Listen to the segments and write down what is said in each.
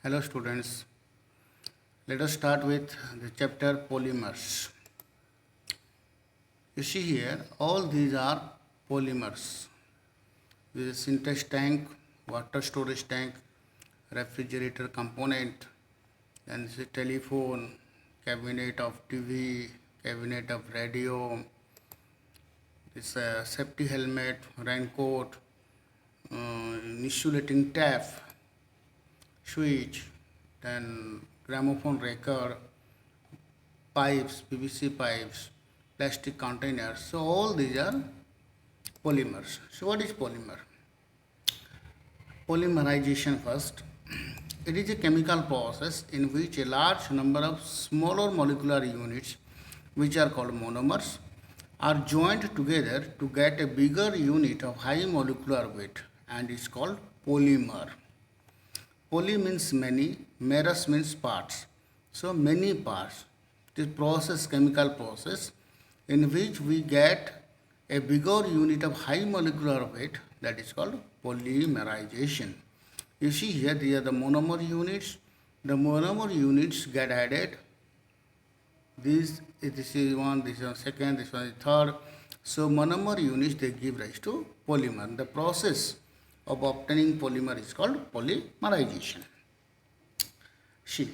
Hello students, let us start with the chapter polymers. You see here, all these are polymers. This is syntax tank, water storage tank, refrigerator component, then this is telephone, cabinet of TV, cabinet of radio, this safety helmet, raincoat, insulating tap, switch, then gramophone record, pipes, PVC pipes, plastic containers. So all these are polymers. So what is polymer? Polymerization first. It is a chemical process in which a large number of smaller molecular units, which are called monomers, are joined together to get a bigger unit of high molecular weight, and is called polymer. Poly means many, merous means parts. So many parts. This process, chemical process, in which we get a bigger unit of high molecular weight, that is called polymerization. You see here, these are the monomer units. The monomer units get added. This is one, this is second, this one is third. So monomer units, they give rise to polymer. The process of obtaining polymer is called polymerization. See,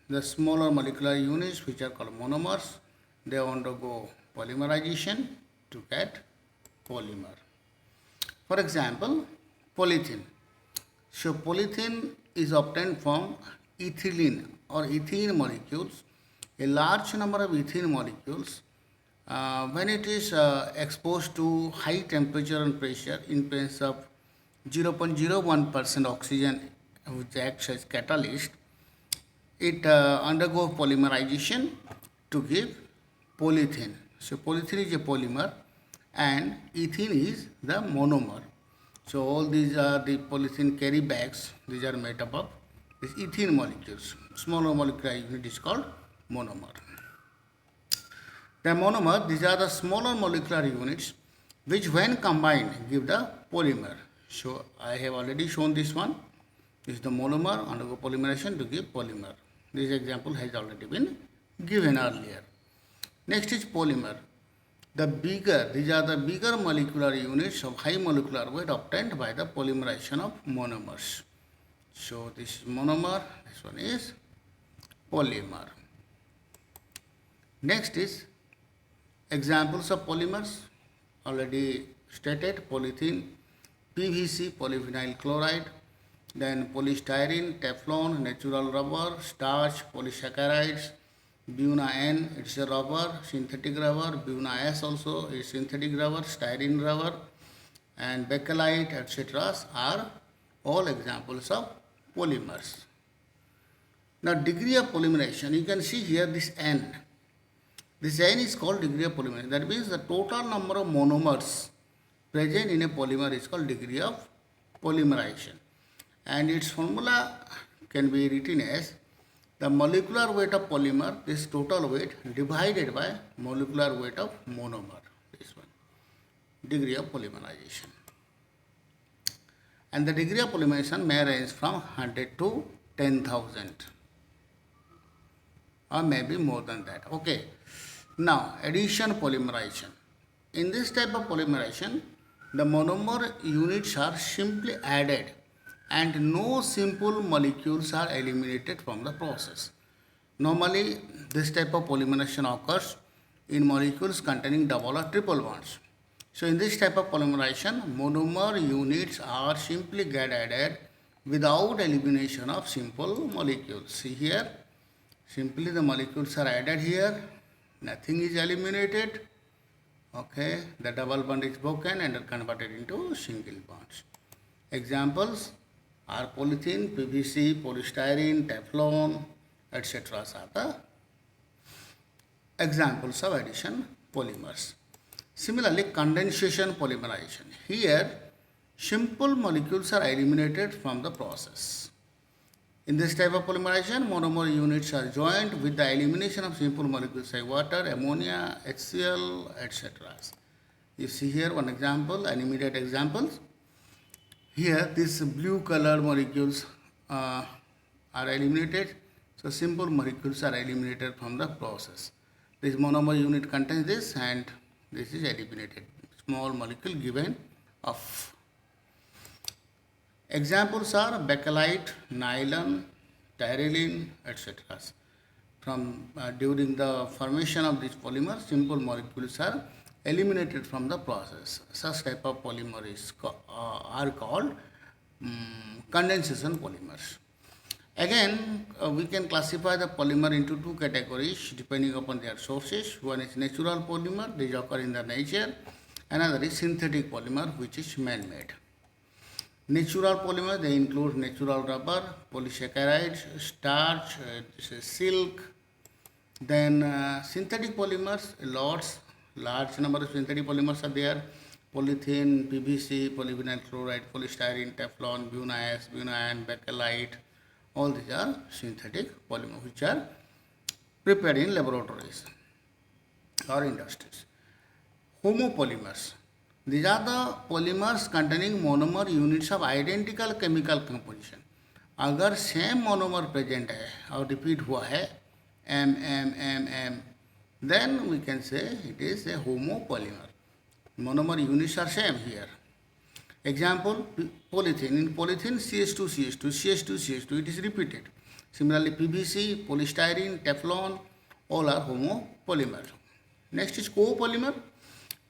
the smaller molecular units, which are called monomers, they undergo polymerization to get polymer. For example, polythene. So polythene is obtained from ethylene or ethene molecules. A large number of ethene molecules, when it is exposed to high temperature and pressure in presence of 0.01% oxygen, which acts as catalyst, it undergoes polymerization to give polythene. So polythene is a polymer and ethene is the monomer. So all these are the polythene carry bags. These are made up of these ethene molecules. Smaller molecular unit is called monomer. The monomer, these are the smaller molecular units which when combined give the polymer. So I have already shown this one. This is the monomer undergo polymerization to give polymer. This example has already been given earlier. Next is polymer. These are the bigger molecular units of high molecular weight obtained by the polymerization of monomers. So this is monomer, this one is polymer. Next is examples of polymers, already stated: polythene, PVC, polyvinyl chloride, then polystyrene, Teflon, natural rubber, starch, polysaccharides, Buna N, it's a rubber, synthetic rubber, Buna S also is synthetic rubber, styrene rubber, and bakelite, etc. are all examples of polymers. Now degree of polymerization, you can see here this N. This N is called degree of polymerization. That means the total number of monomers present in a polymer is called degree of polymerization. And its formula can be written as the molecular weight of polymer, this total weight, divided by molecular weight of monomer, this one, degree of polymerization. And the degree of polymerization may range from 100 to 10,000 or maybe more than that. Okay. Now, addition polymerization. In this type of polymerization, the monomer units are simply added and no simple molecules are eliminated from the process. Normally, this type of polymerization occurs in molecules containing double or triple bonds. So, in this type of polymerization, monomer units are simply get added without elimination of simple molecules. See here, simply the molecules are added here, nothing is eliminated. Okay, the double bond is broken and are converted into single bonds. Examples are polythene, PVC, polystyrene, Teflon, etc. are the examples of addition polymers. Similarly, condensation polymerization. Here, simple molecules are eliminated from the process. In this type of polymerization, monomer units are joined with the elimination of simple molecules like water, ammonia, HCl, etc. You see here one example, an immediate example. Here, these blue color molecules are eliminated. So simple molecules are eliminated from the process. This monomer unit contains this and this is eliminated. Small molecule given off. Examples are bakelite, nylon, tyrrolene, etc. From during the formation of this polymer, simple molecules are eliminated from the process. Such type of polymer are called condensation polymers. Again, we can classify the polymer into two categories depending upon their sources. One is natural polymer, these occur in the nature. Another is synthetic polymer, which is man-made. Natural polymers, they include natural rubber, polysaccharides, starch, silk. Then synthetic polymers, large number of synthetic polymers are there. Polythene, PVC, polyvinyl chloride, polystyrene, Teflon, buna-S, buna-N, bakelite. All these are synthetic polymers which are prepared in laboratories or industries. Homopolymers. These are the polymers containing monomer units of identical chemical composition. अगर same monomer present है और repeat हुआ है M, then we can say it is a homopolymer. Monomer units are same here. Example, polythene. In polythene, CH2, it is repeated. Similarly, PVC, polystyrene, Teflon, all are homopolymers. Next is copolymer.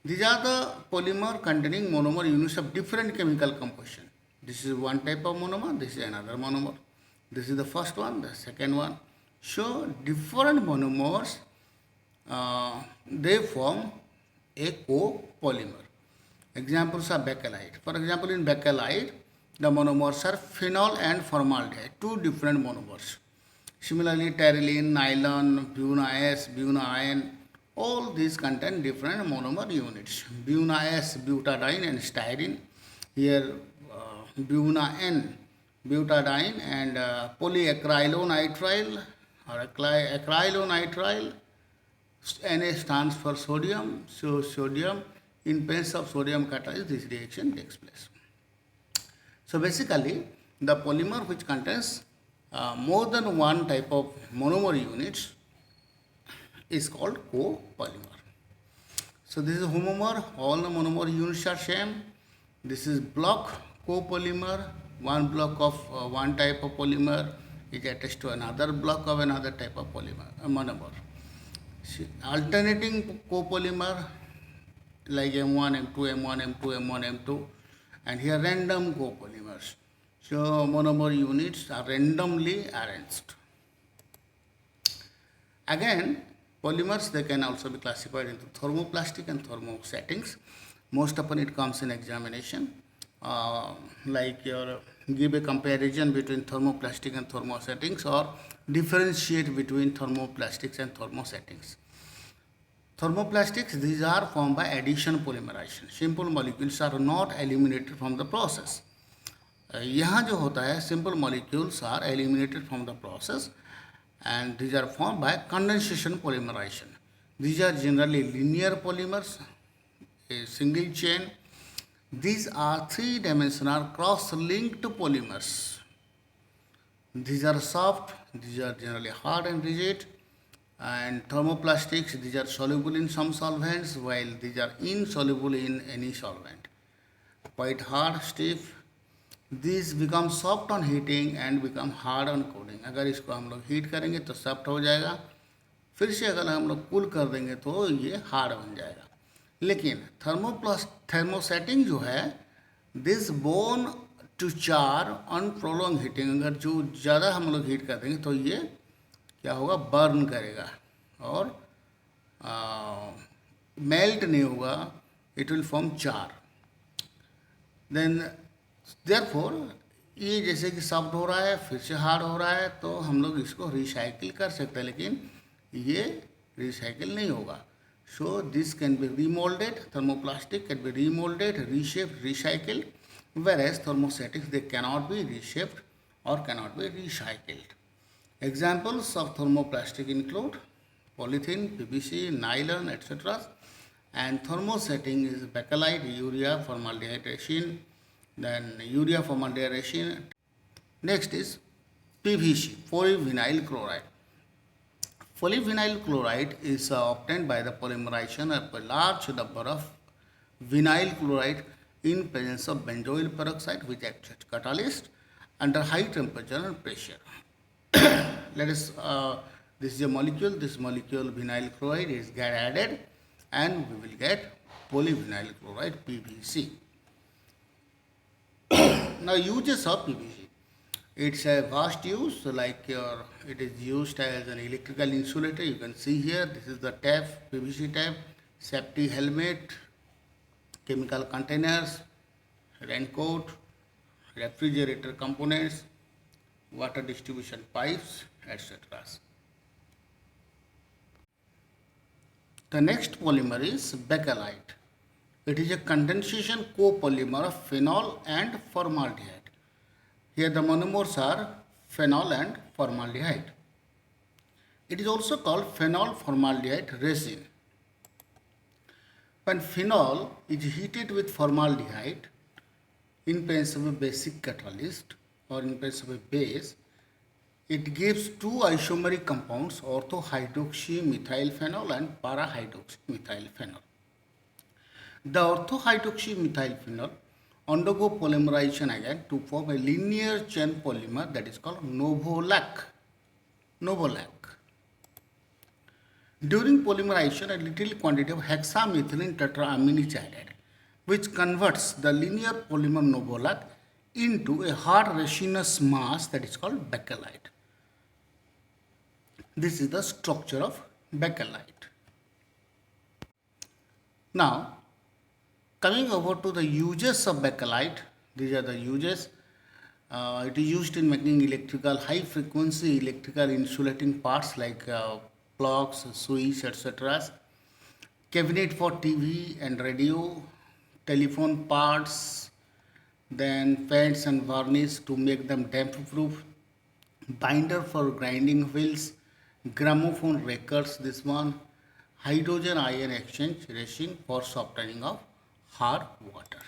These are the polymer containing monomer units of different chemical composition. This is one type of monomer, this is another monomer. This is the first one, the second one. So, different monomers, they form a copolymer. Examples are bakelite. For example, in bakelite, the monomers are phenol and formaldehyde, two different monomers. Similarly, tyrrolene, nylon, buna-S, buna-N, all these contain different monomer units. Buna-S, butadiene and styrene. Here, buna-N, butadiene and polyacrylonitrile or acrylonitrile. Na stands for sodium. So, sodium, in presence of sodium catalyst, this reaction takes place. So, basically, the polymer which contains more than one type of monomer units is called copolymer. So, this is homomer, all the monomer units are same. This is block copolymer, one block of one type of polymer is attached to another block of another type of polymer, monomer. Alternating copolymer like M1, M2, M1, M2, M1, M2, and here random copolymers. So, monomer units are randomly arranged. Again, polymers, they can also be classified into thermoplastic and thermosettings. Most often it comes in examination, like give a comparison between thermoplastic and thermosettings or differentiate between thermoplastics and thermosettings. Thermoplastics, these are formed by addition polymerization. Simple molecules are not eliminated from the process. यहाँ जो होता है, simple molecules are eliminated from the process and these are formed by condensation polymerization. These are generally linear polymers, a single chain. These are three-dimensional cross-linked polymers. These are soft, these are generally hard and rigid. And thermoplastics, these are soluble in some solvents while these are insoluble in any solvent. Quite hard, stiff. These become soft on heating and become hard on cooling. अगर इसको हम लोग heat करेंगे तो soft हो जाएगा, फिर से अगर हम लोग कूल कर देंगे तो ये हार्ड बन जाएगा. लेकिन थर्मोसेटिंग जो है, दिस बोन टू चार ऑन प्रोलॉन्ग हीटिंग, अगर जो ज़्यादा हम लोग हीट कर देंगे तो ये क्या होगा, बर्न करेगा और मेल्ट नहीं होगा, इट विल फॉर्म चार. देन देयरफॉर ये जैसे कि सॉफ्ट हो रहा है फिर से हार्ड हो रहा है तो हम लोग इसको रिसाइकिल कर सकते हैं, लेकिन ये रिसाइकिल नहीं होगा. So this can be remoulded, thermoplastic can be remoulded, reshaped, recycled, whereas thermostatics they cannot be reshaped or cannot be recycled. Examples of thermoplastic include polythene, PVC, nylon, etc. And thermosetting is bakelite, urea, formaldehyde resin, then urea formaldehyde resin. Next is PVC, polyvinyl chloride. Polyvinyl chloride is obtained by the polymerization of a large number of vinyl chloride in presence of benzoyl peroxide, which acts as catalyst under high temperature and pressure. Let us, this is a molecule, this molecule vinyl chloride is get added and we will get polyvinyl chloride, PVC. Now uses of PVC. It's a vast use, like it is used as an electrical insulator. You can see here, this is the tap, PVC tap, safety helmet, chemical containers, raincoat, refrigerator components, water distribution pipes, etc. The next polymer is bakelite. It is a condensation copolymer of phenol and formaldehyde. Here the monomers are phenol and formaldehyde. It is also called phenol formaldehyde resin. When phenol is heated with formaldehyde in presence of a basic catalyst or in presence of a base, it gives two isomeric compounds, orthohydroxymethylphenol and parahydroxymethylphenol. The orthohydroxymethylphenol undergo polymerization again to form a linear chain polymer that is called novolac. During polymerization, a little quantity of hexamethylene tetraamine is added, which converts the linear polymer novolac into a hard resinous mass that is called bakelite. This is the structure of bakelite. Now, coming over to the uses of bakelite, these are the uses. It is used in making high frequency electrical insulating parts like plugs, switches, etc. Cabinet for TV and radio, telephone parts, then paints and varnish to make them damp proof, binder for grinding wheels, gramophone records, this one, hydrogen ion exchange resin for softening of hard water.